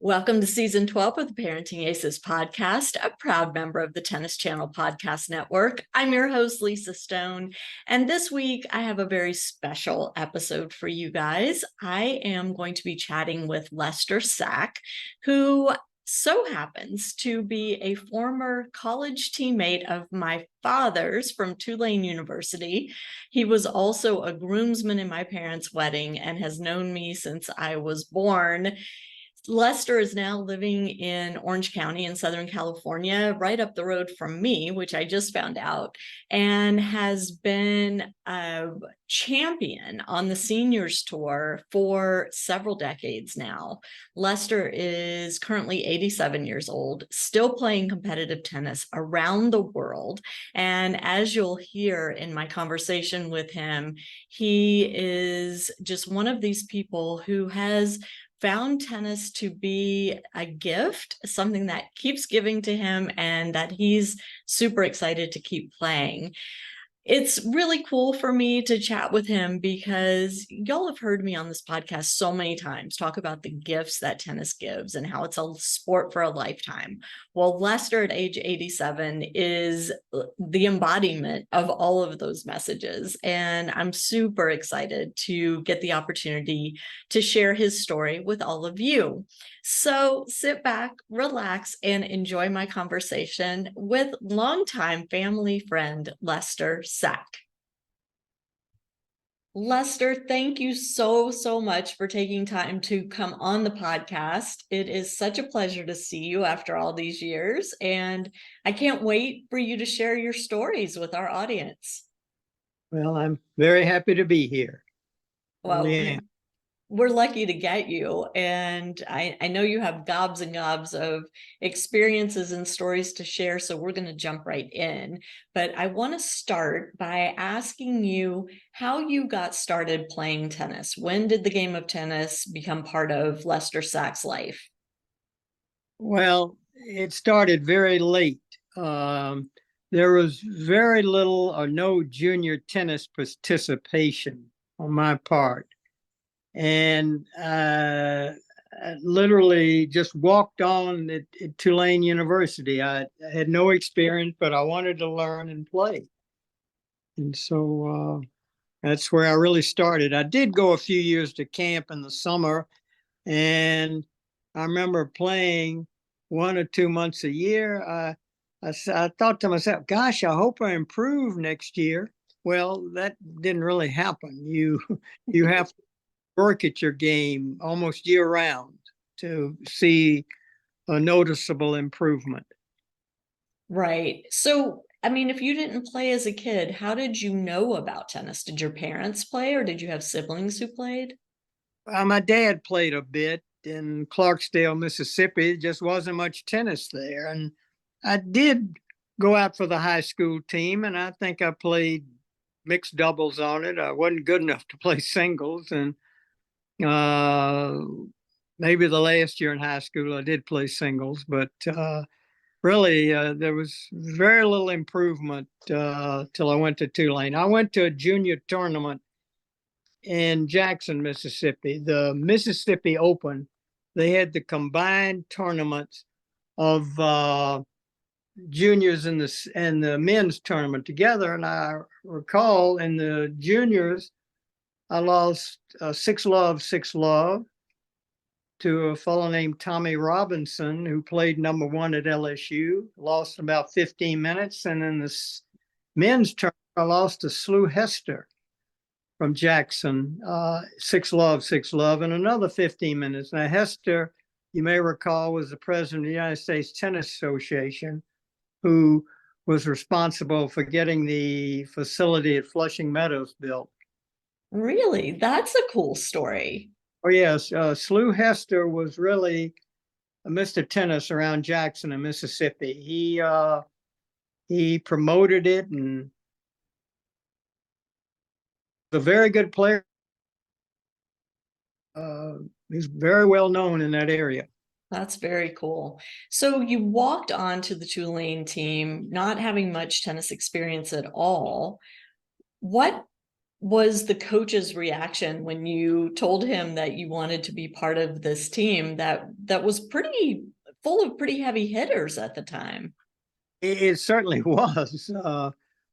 Welcome to season 12 of the Parenting Aces Podcast, a proud member of the Tennis Channel Podcast Network. I'm your host, Lisa Stone, and this week I have a very special episode for you guys. I am going to be chatting with Lester Sack, who so happens to be a former college teammate of my father's from Tulane University. He was also a groomsman in my parents' wedding and has known me since I was born. Lester is now living in Orange County in Southern California, right up the road from me, which I just found out, and has been a champion on the seniors tour for several decades now. Lester is currently 87 years old, still playing competitive tennis around the world. And as you'll hear in my conversation with him, he is just one of these people who has found tennis to be a gift, something that keeps giving to him and that he's super excited to keep playing. It's really cool for me to chat with him because y'all have heard me on this podcast so many times talk about the gifts that tennis gives and how it's a sport for a lifetime. Well, Lester at age 87 is the embodiment of all of those messages. And I'm super excited to get the opportunity to share his story with all of you. So sit back, relax, and enjoy my conversation with longtime family friend, Lester Sack. Lester, thank you so much for taking time to come on the podcast. It is such a pleasure to see you after all these years, and I can't wait for you to share your stories with our audience. Well, I'm very happy to be here. Well, Yeah. We're lucky to get you. And I know you have gobs and gobs of experiences and stories to share. So we're going to jump right in. But I want to start by asking you how you got started playing tennis. When did the game of tennis become part of Lester Sack's life? Well, it started very late. There was very little or no junior tennis participation on my part. And I literally just walked on at Tulane University. I had no experience, but I wanted to learn and play. And so that's where I really started. I did go a few years to camp in the summer, and I remember playing 1 or 2 months a year. I thought to myself, gosh, I hope I improve next year. Well, that didn't really happen. You have to work at your game almost year round to see a noticeable improvement. Right. So, I mean, if you didn't play as a kid, how did you know about tennis? Did your parents play or did you have siblings who played? My dad played a bit in Clarksdale, Mississippi. It just wasn't much tennis there. And I did go out for the high school team, and I think I played mixed doubles on it. I wasn't good enough to play singles. And maybe the last year in high school, I did play singles. But really, there was very little improvement till I went to Tulane. I went to a junior tournament in Jackson, Mississippi, the Mississippi Open. They had the combined tournaments of juniors and the men's tournament together. And I recall in the juniors, I lost 6-love to a fellow named Tommy Robinson, who played number one at LSU, lost about 15 minutes. And in the men's tournament, I lost to Slew Hester from Jackson, 6-love, in another 15 minutes. Now, Hester, you may recall, was the president of the United States Tennis Association, who was responsible for getting the facility at Flushing Meadows built. Really? That's a cool story. Oh, yes. Slew Hester was really Mr. Tennis around Jackson and Mississippi. He promoted it and a very good player. He's very well known in that area. That's very cool. So you walked on to the Tulane team, not having much tennis experience at all. What was the coach's reaction when you told him that you wanted to be part of this team that was pretty full of pretty heavy hitters at the time? It certainly was.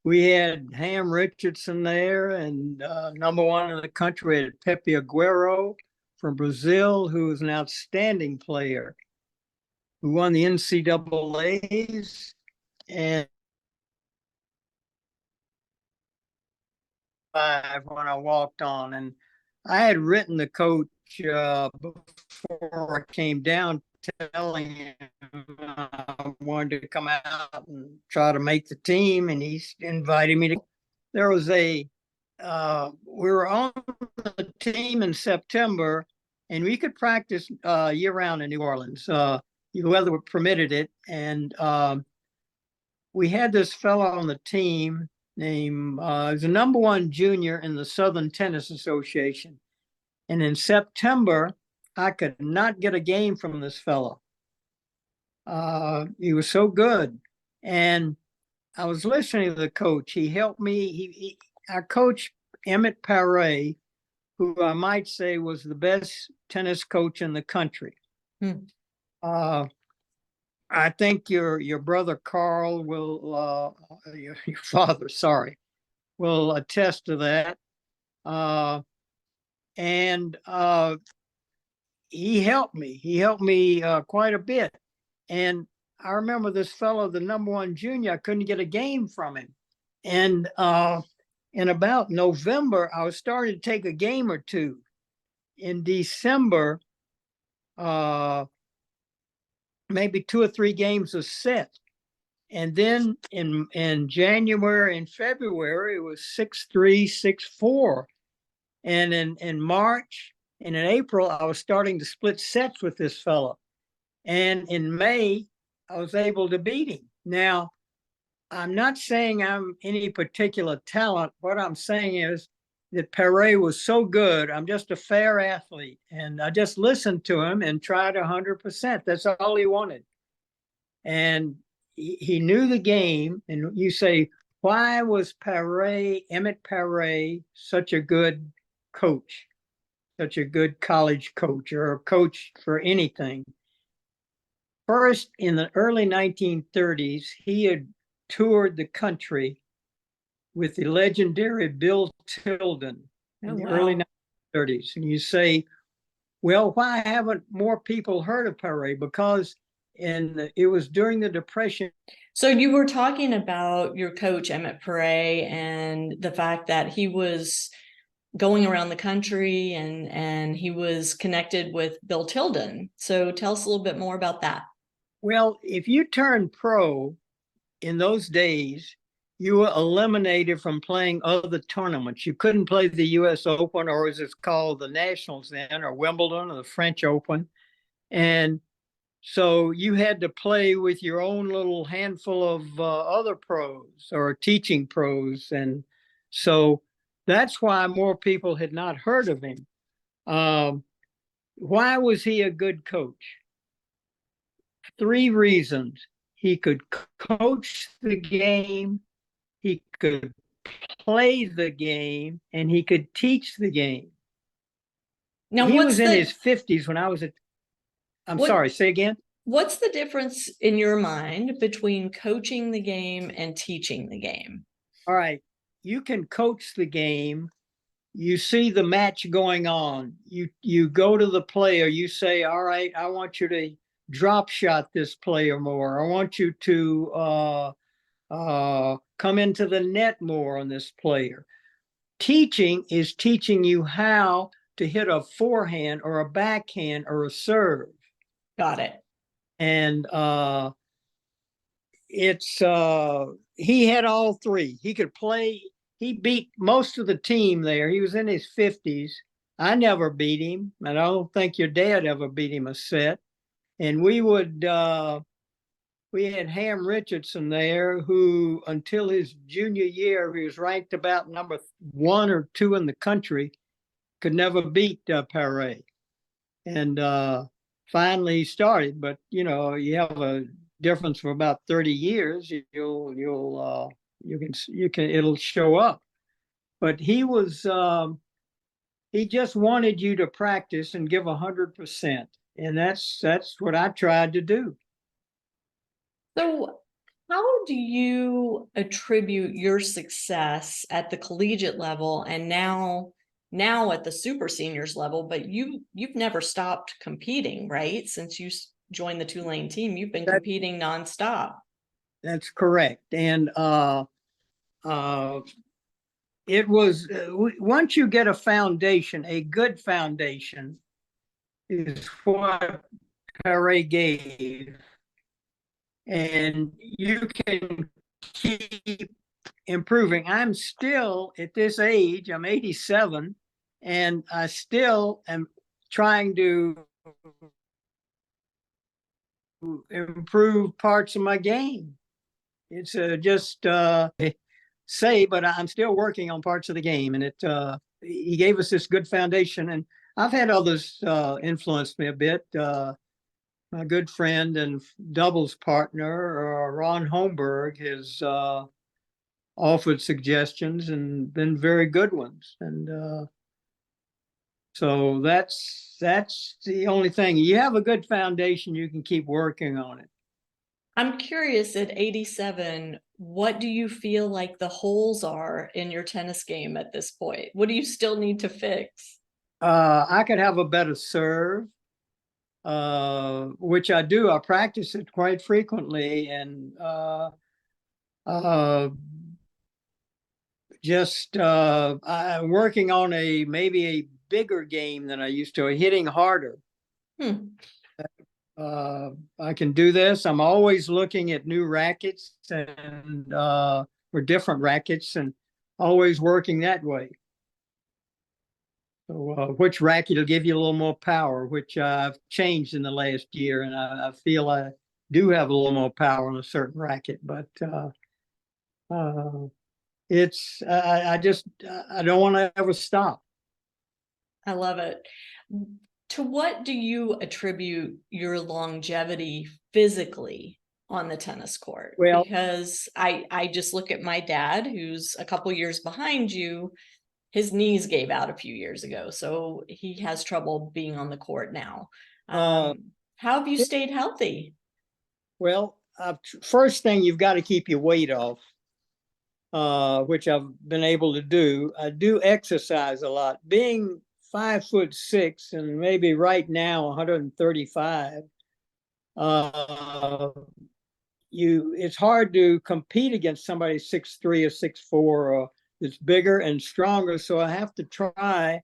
We had Ham Richardson there, and number one in the country had Pepe Aguero from Brazil, who was an outstanding player, who won the NCAAs, and when I walked on. And I had written the coach before I came down, telling him I wanted to come out and try to make the team, and he invited me to. There was we were on the team in September, and we could practice year round in New Orleans. The weather permitted it, and we had this fellow on the team named, he was the number one junior in the Southern Tennis Association. And in September, I could not get a game from this fellow. He was so good. And I was listening to the coach. He helped me. Our coach, Emmett Pare, who I might say was the best tennis coach in the country. I think your brother Carl will, your father, sorry, will attest to that. And he helped me. He helped me quite a bit. And I remember this fellow, the number one junior, I couldn't get a game from him. And in about November, I was starting to take a game or two. In December, maybe 2 or 3 games a set. And then in January and February, it was 6-3, 6-4. And in March and in April, I was starting to split sets with this fellow. And in May, I was able to beat him. Now, I'm not saying I'm any particular talent. What I'm saying is that Pare was so good. I'm just a fair athlete. And I just listened to him and tried 100%. That's all he wanted. And he knew the game. And you say, why was Emmett Pare, such a good coach, such a good college coach or a coach for anything? First, in the early 1930s, he had toured the country with the legendary Bill Tilden in the early 1930s. And you say, well, why haven't more people heard of Pare? Because it was during the Depression. So you were talking about your coach, Emmett Pare, and the fact that he was going around the country and he was connected with Bill Tilden. So tell us a little bit more about that. Well, if you turned pro in those days, you were eliminated from playing other tournaments. You couldn't play the U.S. Open, or as it's called, the Nationals then, or Wimbledon, or the French Open. And so you had to play with your own little handful of other pros or teaching pros. And so that's why more people had not heard of him. Why was he a good coach? 3 reasons. He could coach the game, he could play the game, and he could teach the game. Now, he was in his 50s when I was sorry, say again? What's the difference in your mind between coaching the game and teaching the game? All right. You can coach the game. You see the match going on. You go to the player. You say, all right, I want you to drop shot this player more. I want you to come into the net more on this player. Teaching is teaching you how to hit a forehand or a backhand or a serve. Got it. And he had all 3. He could play. He beat most of the team there. He was in his 50s. I never beat him. And I don't think your dad ever beat him a set. And we had Ham Richardson there, who until his junior year, he was ranked about number 1 or 2 in the country, could never beat Pare. And finally he started, but you have a difference for about 30 years. It'll show up. but he just wanted you to practice and give 100%. And that's what I tried to do. So, how do you attribute your success at the collegiate level and now at the super seniors level? But you've never stopped competing, right? Since you joined the Tulane team, you've been competing nonstop. That's correct. And it was once you get a foundation, a good foundation is what Pare gave, and you can keep improving. I'm still at this age, I'm 87, and I still am trying to improve parts of my game. It's just say, but I'm still working on parts of the game, and he gave us this good foundation, and I've had others influence me a bit. My good friend and doubles partner, Ron Holmberg, has offered suggestions and been very good ones. And so that's the only thing. You have a good foundation, you can keep working on it. I'm curious, at 87, what do you feel like the holes are in your tennis game at this point? What do you still need to fix? I could have a better serve, which I do. I practice it quite frequently, and I'm working on maybe a bigger game than I used to, hitting harder. I can do this. I'm always looking at new rackets and or different rackets, and always working that way. So which racket will give you a little more power, which I've changed in the last year, and I feel I do have a little more power on a certain racket, but it's I don't want to ever stop. I love it. To what do you attribute your longevity physically on the tennis court? Well, because I just look at my dad, who's a couple years behind you. His knees gave out a few years ago, so he has trouble being on the court now. How have you stayed healthy? Well, first thing, you've got to keep your weight off, which I've been able to do. I do exercise a lot. Being 5'6" and maybe right now 135, it's hard to compete against somebody 6'3" or 6'4" that's bigger and stronger. So I have to try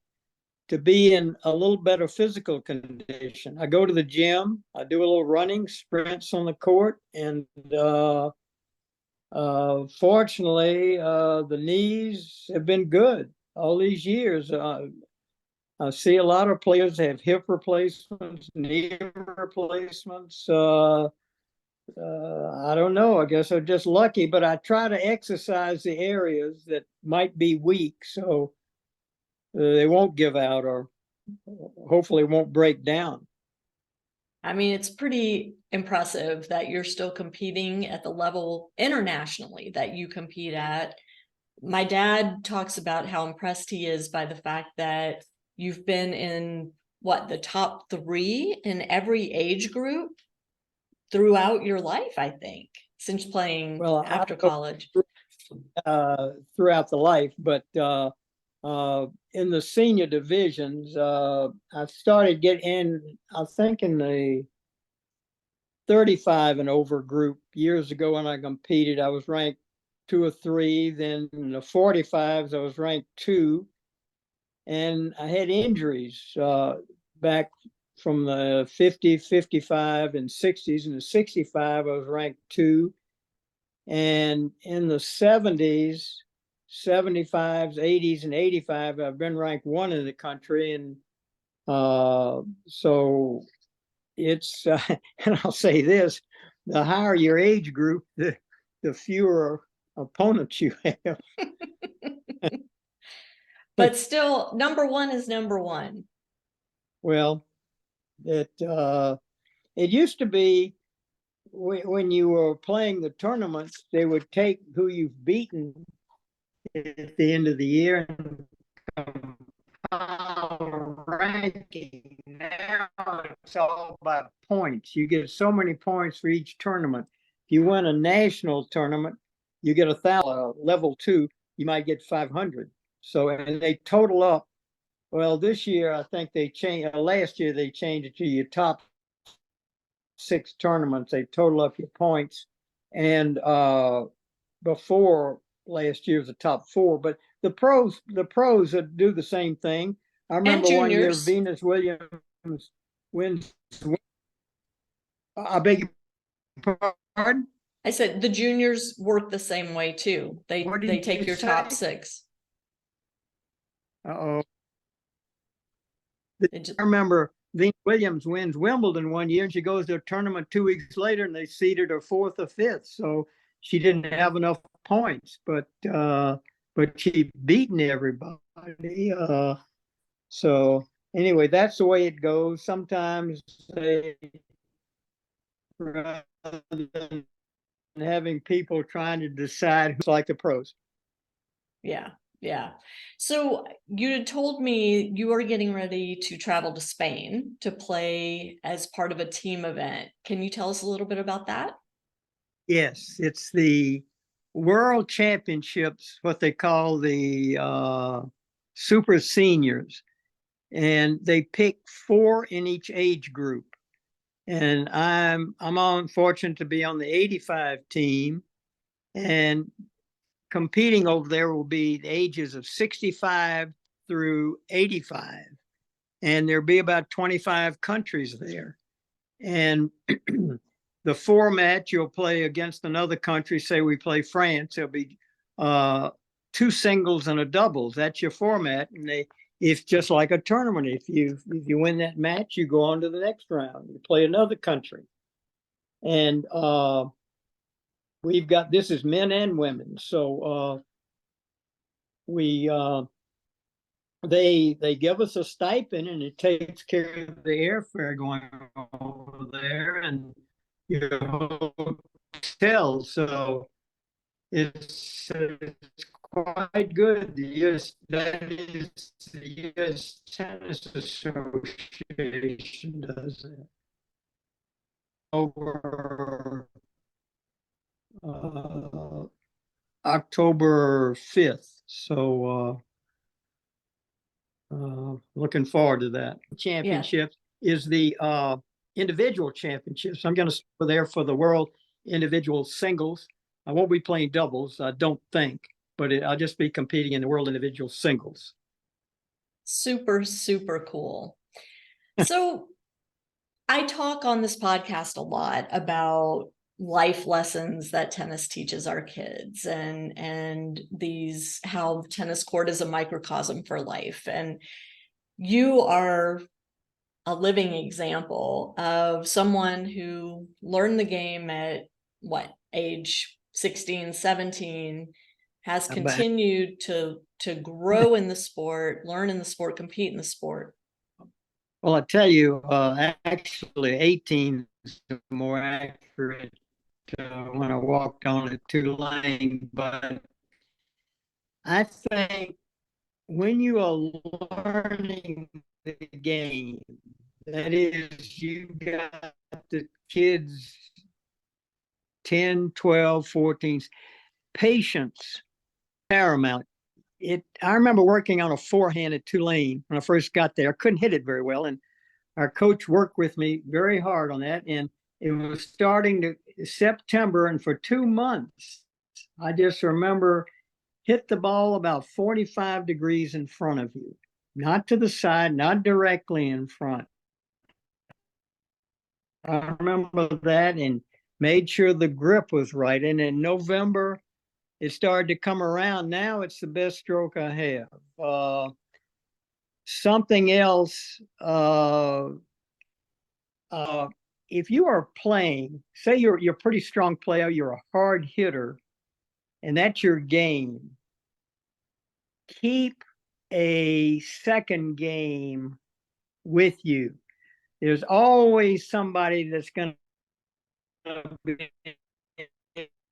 to be in a little better physical condition. I go to the gym, I do a little running, sprints on the court, and fortunately, the knees have been good all these years. I see a lot of players have hip replacements, knee replacements. I don't know. I guess I'm just lucky, but I try to exercise the areas that might be weak, so they won't give out, or hopefully won't break down. I mean, it's pretty impressive that you're still competing at the level internationally that you compete at. My dad talks about how impressed he is by the fact that you've been in the top 3 in every age group throughout your life, I think, since playing after college. Throughout the life, but in the senior divisions, I started getting in, I think, in the 35 and over group years ago when I competed. I was ranked 2 or 3. Then in the 45s, I was ranked 2. And I had injuries back from the 50, 55, and 60s. In the 65, I was ranked 2. And in the 70s, 75s, 80s, and 85, I've been ranked 1 in the country. And so it's, and I'll say this, the higher your age group, the fewer opponents you have. But still, number 1 is number 1. Well, it used to be when you were playing the tournaments, they would take who you've beaten at the end of the year and compile ranking. Now it's all about points. You get so many points for each tournament. If you win a national tournament, you get 1,000. Level 2, you might get 500. So, and they total up. Well, this year I think they changed. Last year they changed it to your top 6 tournaments. They total up your points, and before last year was the top 4. But the pros do the same thing. I And remember one year juniors. Venus Williams wins. I beg your pardon? I said the juniors work the same way too. What They did take you your top say? 6. Uh-oh. It just, I remember Venus Williams wins Wimbledon one year, and she goes to a tournament 2 weeks later, and they seeded her 4th or 5th. So she didn't have enough points, but she beaten everybody. So anyway, that's the way it goes. Sometimes they, rather than having people trying to decide who's like the pros. yeah. Yeah. So you had told me you are getting ready to travel to Spain to play as part of a team event. Can you tell us a little bit about that? Yes, it's the World Championships, what they call the Super Seniors, and they pick 4 in each age group. And I'm fortunate to be on the 85 team, and competing over there will be the ages of 65 through 85, and there'll be about 25 countries there. And the format, you'll play against another country. Say we play France, there'll be 2 singles and a doubles. That's your format, and it's just like a tournament. If you win that match, you go on to the next round. You play another country, and we've got, this is men and women. So we they give us a stipend, and it takes care of the airfare going over there and your hotel. So it's quite good. That is the U.S. Tennis Association does it over October 5th. So looking forward to that. Championship is the individual championships. I'm going to go there for the world individual singles. I won't be playing doubles, I don't think, but I'll just be competing in the world individual singles. Super, super cool. So I talk on this podcast a lot about life lessons that tennis teaches our kids, and these, how tennis court is a microcosm for life. And you are a living example of someone who learned the game at what age 16, 17, has continued to grow in the sport, learn in the sport, compete in the sport. Well, I tell you, actually 18 is more accurate when I walked on at Tulane, but I think when you are learning the game, that is, you got the kids 10, 12, 14, patience paramount. I remember working on a forehand at Tulane when I first got there. I couldn't hit it very well, and our coach worked with me very hard on that. And it was starting to September, and for 2 months, I just remember hit the ball about 45 degrees in front of you, not to the side, not directly in front. I remember that, and made sure the grip was right. And in November, it started to come around. Now it's the best stroke I have. Something else, if you are playing, say you're a pretty strong player, you're a hard hitter, and that's your game, keep a second game with you. There's always somebody that's going to be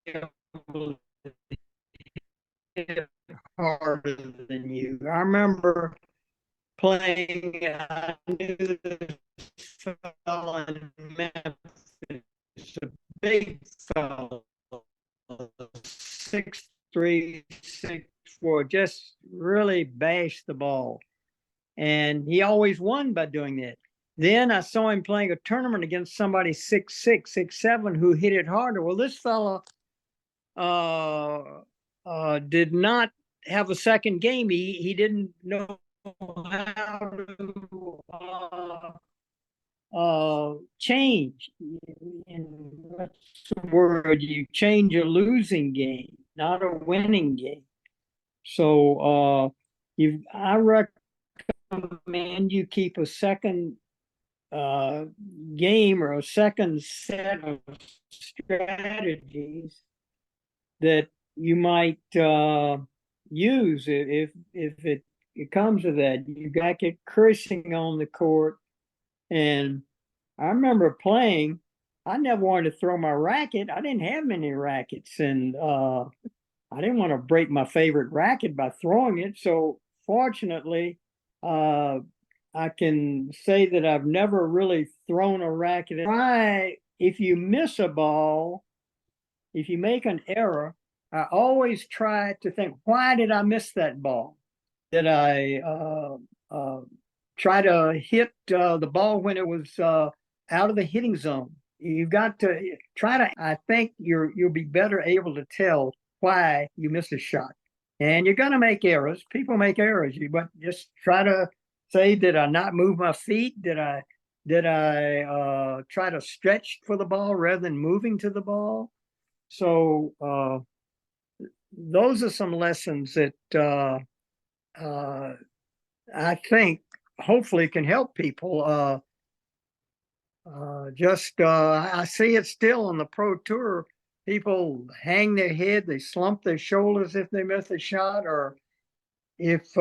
able to it harder than you. I remember playing, I knew this fella in Memphis, a big fella, 6'3", 6'4", just really bashed the ball. And he always won by doing that. Then I saw him playing a tournament against somebody 6'6", 6'7", who hit it harder. Well, this fella did not have a second game. He didn't know how to change. And what's the word? You change a losing game, not a winning game. So I recommend you keep a second game or a second set of strategies that you might use if it comes to that. You got to get cursing on the court. And I remember playing, I never wanted to throw my racket. I didn't have many rackets, and I didn't want to break my favorite racket by throwing it. So fortunately, I can say that I've never really thrown a racket. Try, if you miss a ball, if you make an error, I always try to think, why did I miss that ball? Did I try to hit the ball when it was out of the hitting zone? You've got to try to, I think you'll be better able to tell why you missed a shot. And you're going to make errors. People make errors, but just try to say, did I not move my feet? Did I try to stretch for the ball rather than moving to the ball? So those are some lessons that I think hopefully can help people. I see it still on the Pro Tour. People hang their head, they slump their shoulders if they miss a shot, or if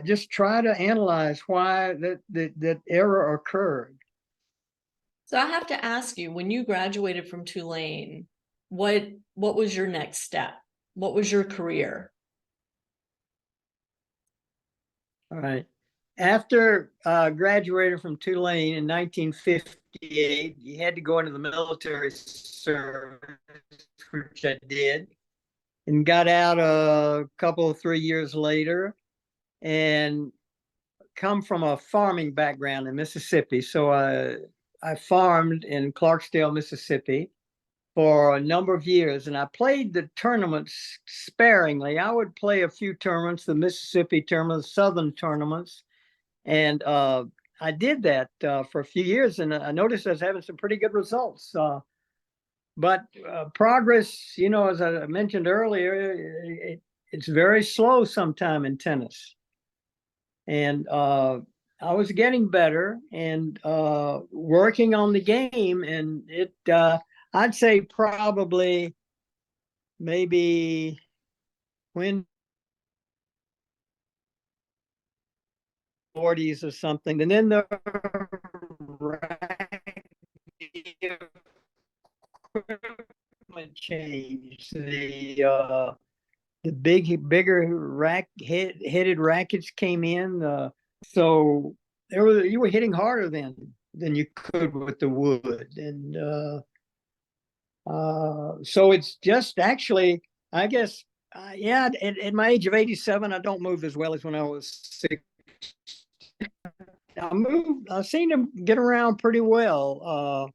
just try to analyze why that error occurred. So I have to ask you, when you graduated from Tulane, what was your next step? What was your career? All right. After graduating from Tulane in 1958, you had to go into the military service, which I did, and got out a couple of 3 years later, and come from a farming background in Mississippi. So I farmed in Clarksdale, Mississippi for a number of years, and I played the tournaments sparingly. I would play a few tournaments, the Mississippi tournaments, Southern tournaments, and I did that for a few years, and I noticed I was having some pretty good results. But progress, as I mentioned earlier, it's very slow sometime in tennis. And I was getting better and working on the game, and I'd say probably maybe when 40s or something, and then the equipment changed. The bigger headed rackets came in, so you were hitting harder than you could with the wood, and so it's just actually, I guess, at my age of 87, I don't move as well as when I was 6. I seem to get around pretty well.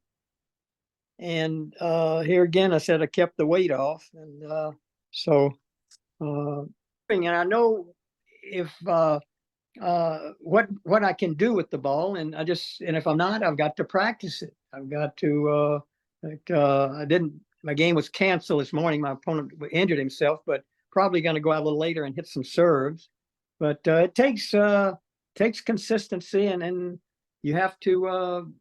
And here again, I said I kept the weight off. And and I know if what I can do with the ball, and if I'm not, I've got to practice it. I've got to, my game was canceled this morning. My opponent injured himself, but probably going to go out a little later and hit some serves. But it takes consistency, and you have to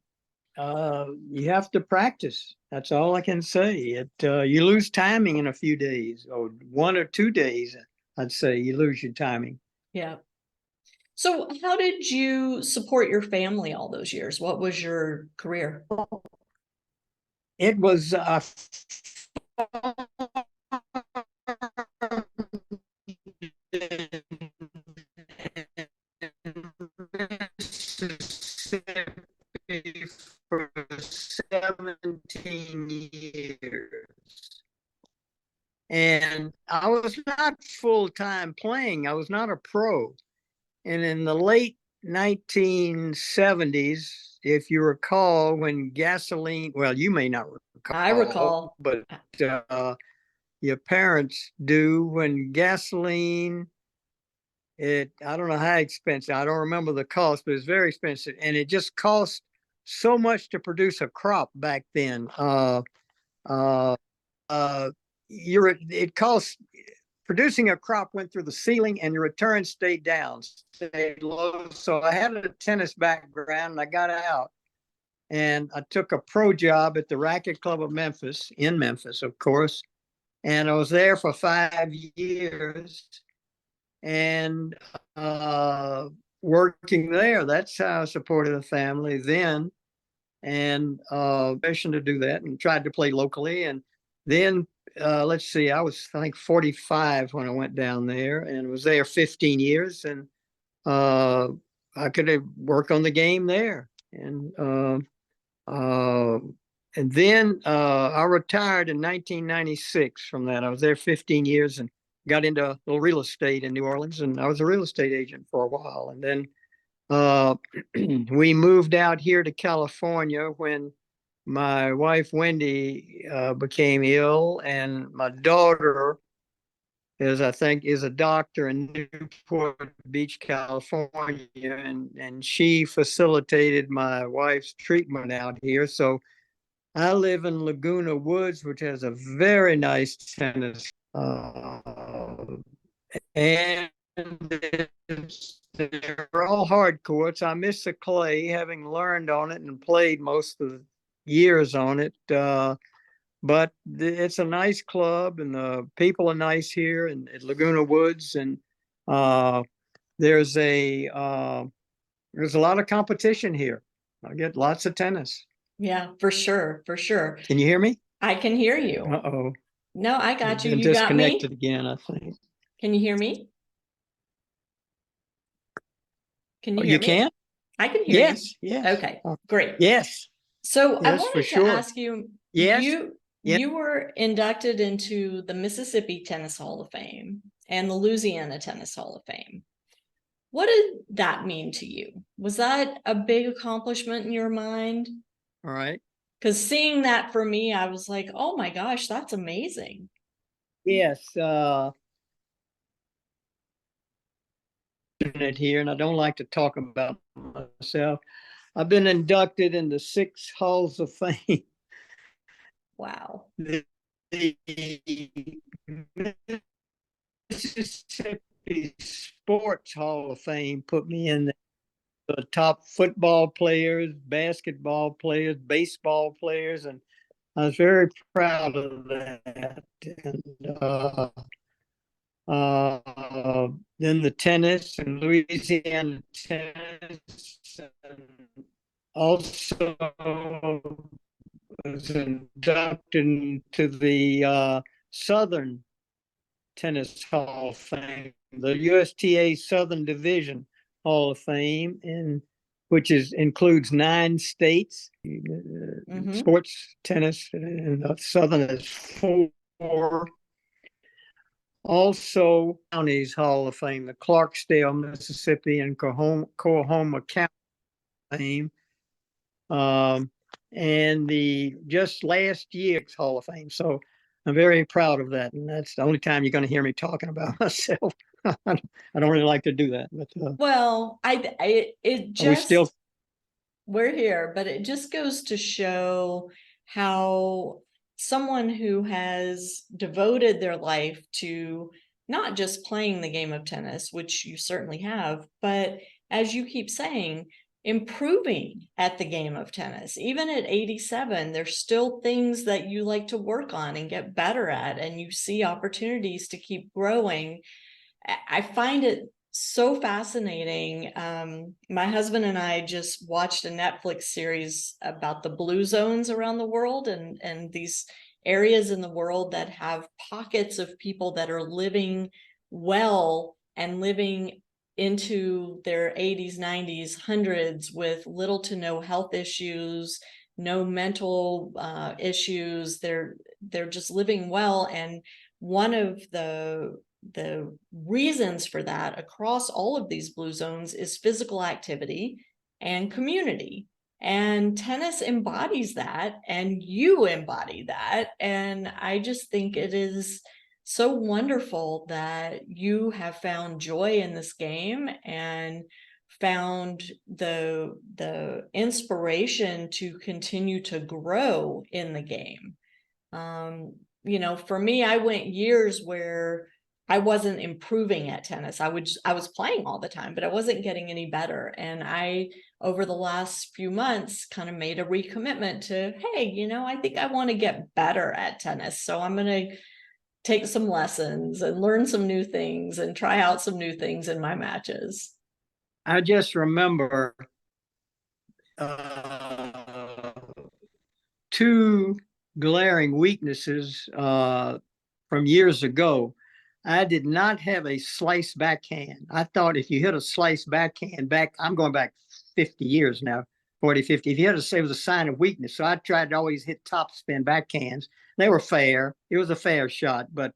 practice. That's all I can say. You lose timing in a few days, or 1 or 2 days. I'd say you lose your timing. Yeah. So how did you support your family all those years? What was your career? It was 17 years. And I was not full-time playing. I was not a pro. And in the late 1970s, if you recall, when gasoline, well, you may not I recall. but your parents do, when gasoline, I don't know how expensive, I don't remember the cost, but it's very expensive. And it just cost so much to produce a crop back then. Uh, it costs, producing a crop went through the ceiling and your return stayed down, stayed low. So I had a tennis background and I got out and I took a pro job at the Racket Club of Memphis, in Memphis, of course. And I was there for 5 years and working there. That's how I supported the family then. And permission to do that, and tried to play locally. And then let's see, I was, I think, 45 when I went down there and was there 15 years. And I could work on the game there. And then I retired in 1996 from that. I was there 15 years and got into a little real estate in New Orleans, and I was a real estate agent for a while. And then we moved out here to California when my wife Wendy became ill, and my daughter I think is a doctor in Newport Beach, California, and she facilitated my wife's treatment out here. So I live in Laguna Woods, which has a very nice tennis, and they're all hard courts. I miss the clay, having learned on it and played most of the years on it. But it's a nice club, and the people are nice here at Laguna Woods. And there's a lot of competition here. I get lots of tennis. Yeah, for sure. For sure. Can you hear me? I can hear you. Uh-oh. No, I got you. Been You got me? disconnected again, I think. Can you hear me? Can you Oh, hear you me? can? I can hear Yes, you. yes. Okay, great. Yes. So I Yes, for wanted to sure. ask you, Yes. Yes. you were inducted into the Mississippi Tennis Hall of Fame and the Louisiana Tennis Hall of Fame. What did that mean to you? Was that a big accomplishment in your mind? All right. Because seeing that for me, I was like, oh my gosh, that's amazing. Yes. Here, and I don't like to talk about myself. I've been inducted into 6 halls of fame. Wow. The Mississippi Sports Hall of Fame put me in the top football players, basketball players, baseball players, and I was very proud of that. And then the tennis and Louisiana tennis, and also was inducted into the Southern Tennis Hall of Fame, the USTA Southern Division Hall of Fame, and which includes 9 states. Sports tennis, and Southern is 4. Also, counties Hall of Fame, the Clarksdale, Mississippi, and Coahoma County Fame, and the just last year's Hall of Fame. So I'm very proud of that, and that's the only time you're going to hear me talking about myself. I don't really like to do that, but well, it just we're here, but it just goes to show how someone who has devoted their life to not just playing the game of tennis, which you certainly have, but as you keep saying, improving at the game of tennis. Even at 87, there's still things that you like to work on and get better at, and you see opportunities to keep growing. I find it so fascinating. My husband and I just watched a Netflix series about the blue zones around the world, and these areas in the world that have pockets of people that are living well and living into their 80s, 90s, hundreds with little to no health issues, no mental issues. They're just living well. And one of the reasons for that across all of these blue zones is physical activity and community. And tennis embodies that, and you embody that. And I just think it is so wonderful that you have found joy in this game and found the inspiration to continue to grow in the game. For me, I went years where I wasn't improving at tennis. I was playing all the time, but I wasn't getting any better. And I, over the last few months, kind of made a recommitment to, hey, I think I want to get better at tennis. So I'm going to take some lessons and learn some new things and try out some new things in my matches. I just remember two glaring weaknesses from years ago. I did not have a slice backhand. I thought if you hit a slice backhand I'm going back 50 years now, 40, 50. If you had it was a sign of weakness. So I tried to always hit topspin backhands. They were fair. It was a fair shot. But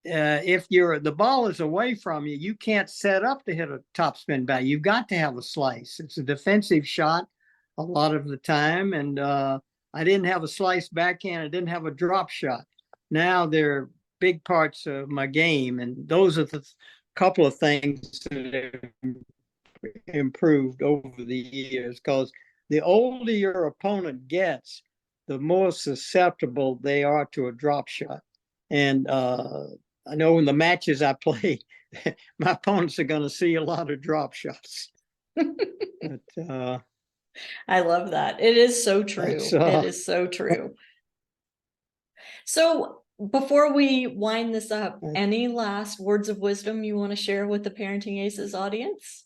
if the ball is away from you, you can't set up to hit a topspin back. You've got to have a slice. It's a defensive shot a lot of the time. And I didn't have a slice backhand. I didn't have a drop shot. Now they're big parts of my game, and those are the couple of things that have improved over the years, because the older your opponent gets, the more susceptible they are to a drop shot. And I know in the matches I play, my opponents are going to see a lot of drop shots. But, I love that. It is so true. It is so true. So before we wind this up, any last words of wisdom you want to share with the Parenting Aces audience?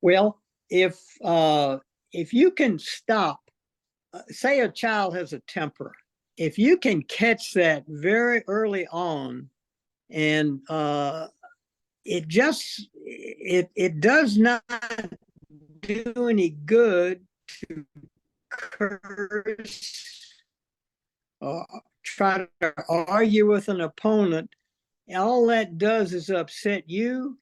Well, if you can stop, say a child has a temper, if you can catch that very early on, and it does not do any good to curse or try to argue with an opponent. All that does is upset you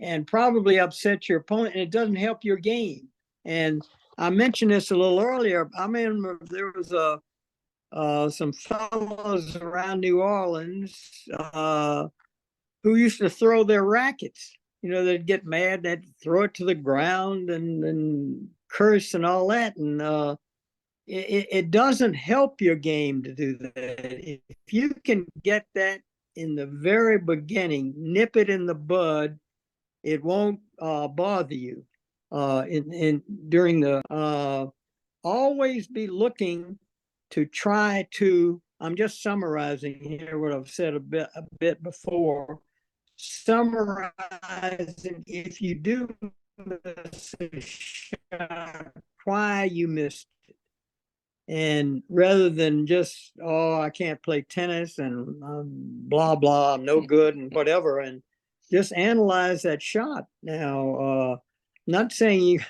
and probably upset your opponent, and it doesn't help your game. And I mentioned this a little earlier. I mean, there was some fellows around New Orleans who used to throw their rackets. They'd get mad, they'd throw it to the ground and curse and all that. And it doesn't help your game to do that. If you can get that in the very beginning, nip it in the bud, it won't bother you. During the always be looking to try to. I'm just summarizing here what I've said a bit before. Summarizing, if you do miss a shot, why you missed it. And rather than just, I can't play tennis and blah, blah, I'm no good and whatever, and just analyze that shot. Now, not saying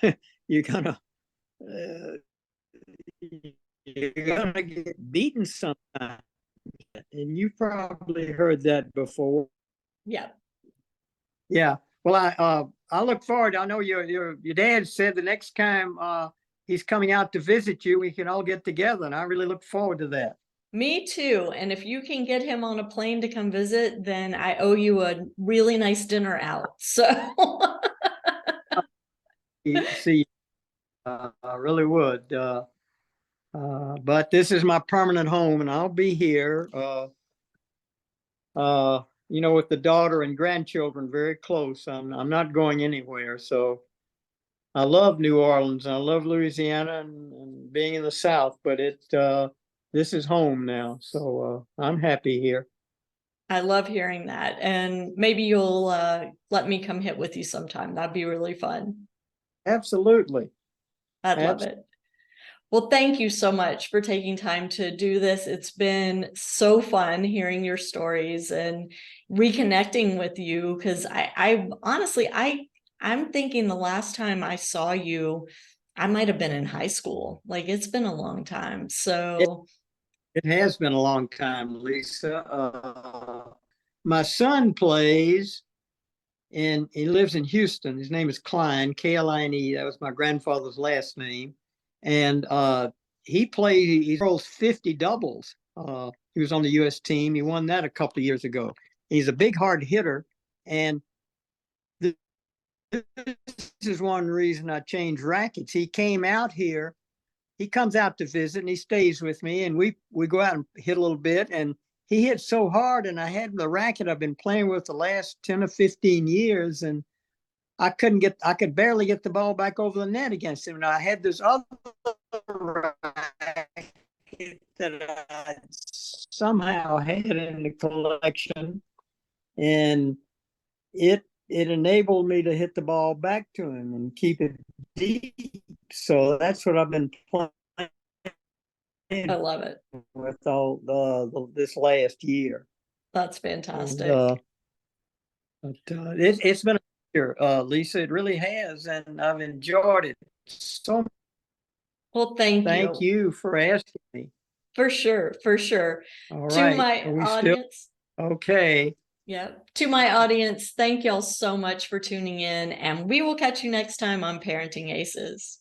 you're gonna get beaten sometime, and you probably heard that before. Yeah. Well, I look forward. I know your dad said the next time he's coming out to visit you, we can all get together, and I really look forward to that. Me too. And if you can get him on a plane to come visit, then I owe you a really nice dinner out. So see, I really would. But this is my permanent home, and I'll be here. With the daughter and grandchildren very close. I'm not going anywhere. So I love New Orleans. I love Louisiana and being in the South, but this is home now. So I'm happy here. I love hearing that. And maybe you'll let me come hit with you sometime. That'd be really fun. Absolutely. I'd love it. Well, thank you so much for taking time to do this. It's been so fun hearing your stories and reconnecting with you, because I honestly, I'm thinking the last time I saw you, I might have been in high school. Like it's been a long time. So It has been a long time, Lisa. My son plays, and he lives in Houston. His name is Klein, Kline. That was my grandfather's last name. And he throws 50 doubles. He was on the U.S. team. He won that a couple of years ago. He's a big, hard hitter. And this is one reason I changed rackets. He came out here. He comes out to visit and he stays with me, and we go out and hit a little bit, and he hit so hard, and I had the racket I've been playing with the last 10 or 15 years, and I could barely get the ball back over the net against him. And I had this other racket that I somehow had in the collection, and it enabled me to hit the ball back to him and keep it deep. So that's what I've been playing I love it. with all this last year. That's fantastic. It's been a year, Lisa. It really has, and I've enjoyed it so much. Well, thank you for asking me. For sure, for sure. All To right. my audience. Okay. Yeah. To my audience, thank y'all so much for tuning in, and we will catch you next time on Parenting Aces.